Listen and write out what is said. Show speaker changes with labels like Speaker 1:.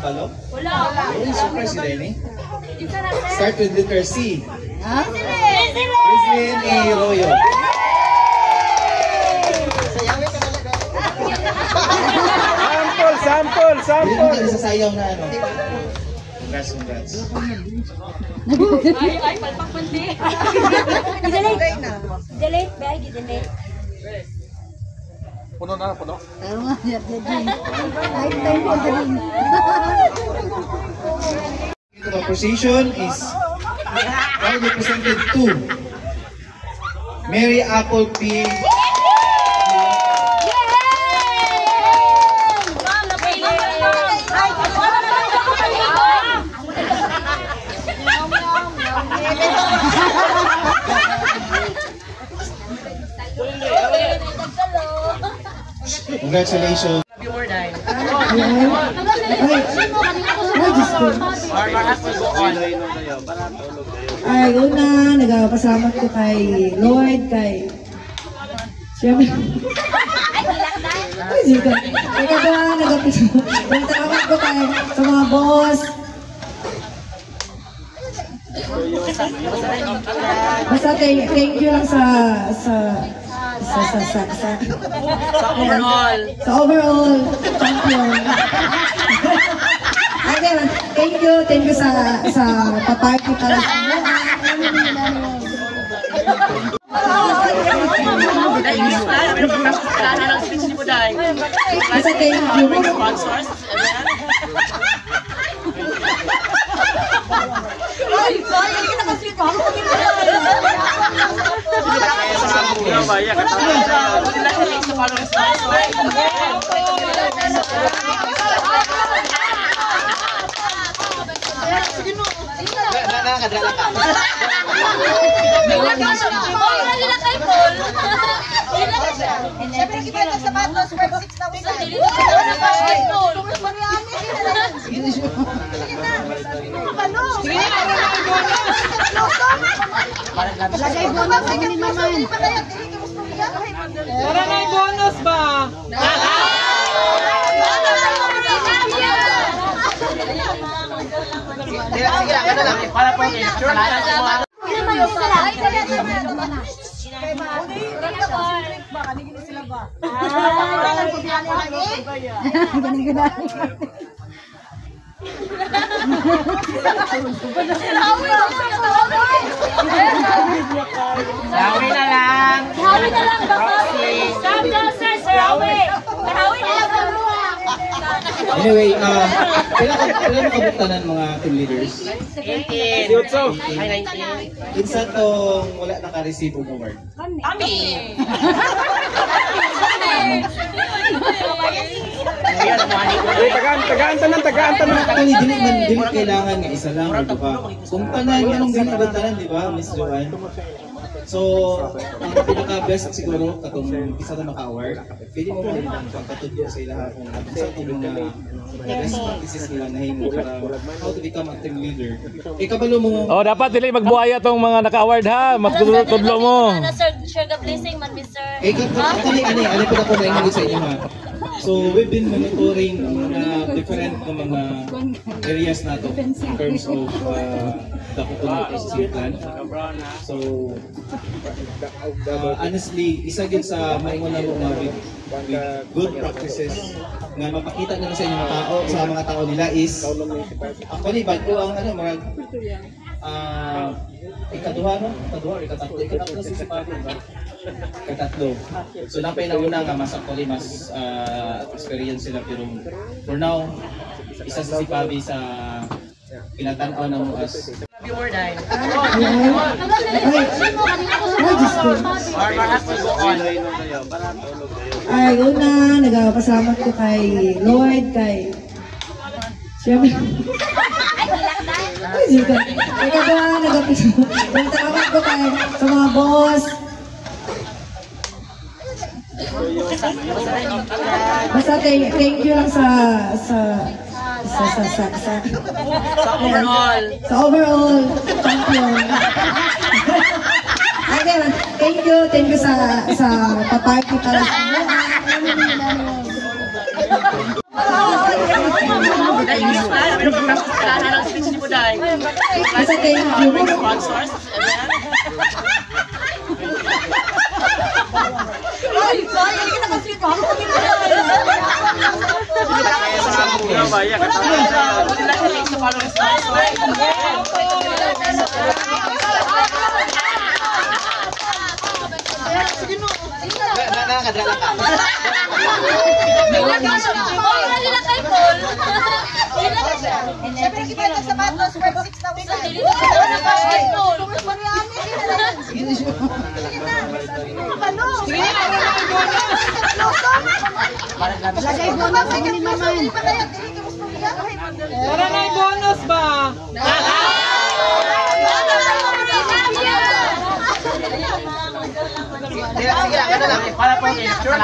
Speaker 1: kabalo? Wala. Very super si Lenny. Start with letter C. Rizlin A. Royo. Sample! Sasayaw na ano. Congrats.
Speaker 2: Ay, palpak mandi. Delete, bag, delete.
Speaker 3: Puno na, puno.
Speaker 4: Pero nga, lifetime ko din.
Speaker 1: The position is represented to Mary Apple P. Congratulations.
Speaker 4: Ay, una, nagpasalamat ko kay Lloyd, kay... Siyempre... Ay, sige. Kaya ba, nagpasalamat ko kay sa mga boss. Basta thank you lang sa overall champion. Okay, thank you sa paparty para sa basta thank you.
Speaker 2: Siyempre kita na sapatos, worth 6,000.
Speaker 5: Para na yung bonus ba?
Speaker 3: Para po kayo.
Speaker 5: Hawi na lang.
Speaker 1: Anyway, kailan makabuktanan mga team leaders?
Speaker 5: 18. Ay, 19.
Speaker 1: Kinsa tong wala naka-receive og award?
Speaker 5: Kami. Tagaan tanan.
Speaker 1: Actually, dili kailangan nga isa lang o duha. Kung tanan nga nung ginibatanan, di ba, Miss Joanne? So, ang pinaka-best siguro katong isa na maka-award, pwede mo rin pagkatudlo sa ilaha kung isa itong mga best practices nila na himo para how to become a team leader. Kabalo mo...
Speaker 6: Oh, dapat dili magbuhaya tong mga naka-award ha. Magtudlo mo.
Speaker 2: Share the blessing man, Mr.
Speaker 1: Actually, ano po ako na sa inyo ha. So, we've been monitoring ang mga different mga areas nato in terms of the Coconut Processing Plant. So, honestly, isa din sa maingon na mga with good practices na mapakita na sa inyong tao, sa mga tao nila is actually, bago ang mga ikatatlo si Papi ba? Ikatatlo. So napay na una nga mas actually mas experience sila pero for now isa si Papi sa pinatanaw na mo as
Speaker 4: Ay, una, nagpasalamat ko kay Lloyd, kay... Siyempre... Ay, sige. Kaya ba, nagpasalamat ko kay sa mga boss. Basta thank you lang sa overall champion. Okay, thank you sa paparty para sa
Speaker 3: Lahat ng speech ni Buday.
Speaker 4: Basta thank you.
Speaker 3: Sponsors.
Speaker 2: Ay, sorry, hindi ka nakasweet ako.
Speaker 3: Nakakadala ka.
Speaker 2: Siyempre, kita ng sapatos worth 6,000. Lagay bonus ni Maman.
Speaker 5: Tara na yung bonus ba?
Speaker 3: Sige, ano lang. Para po, sure.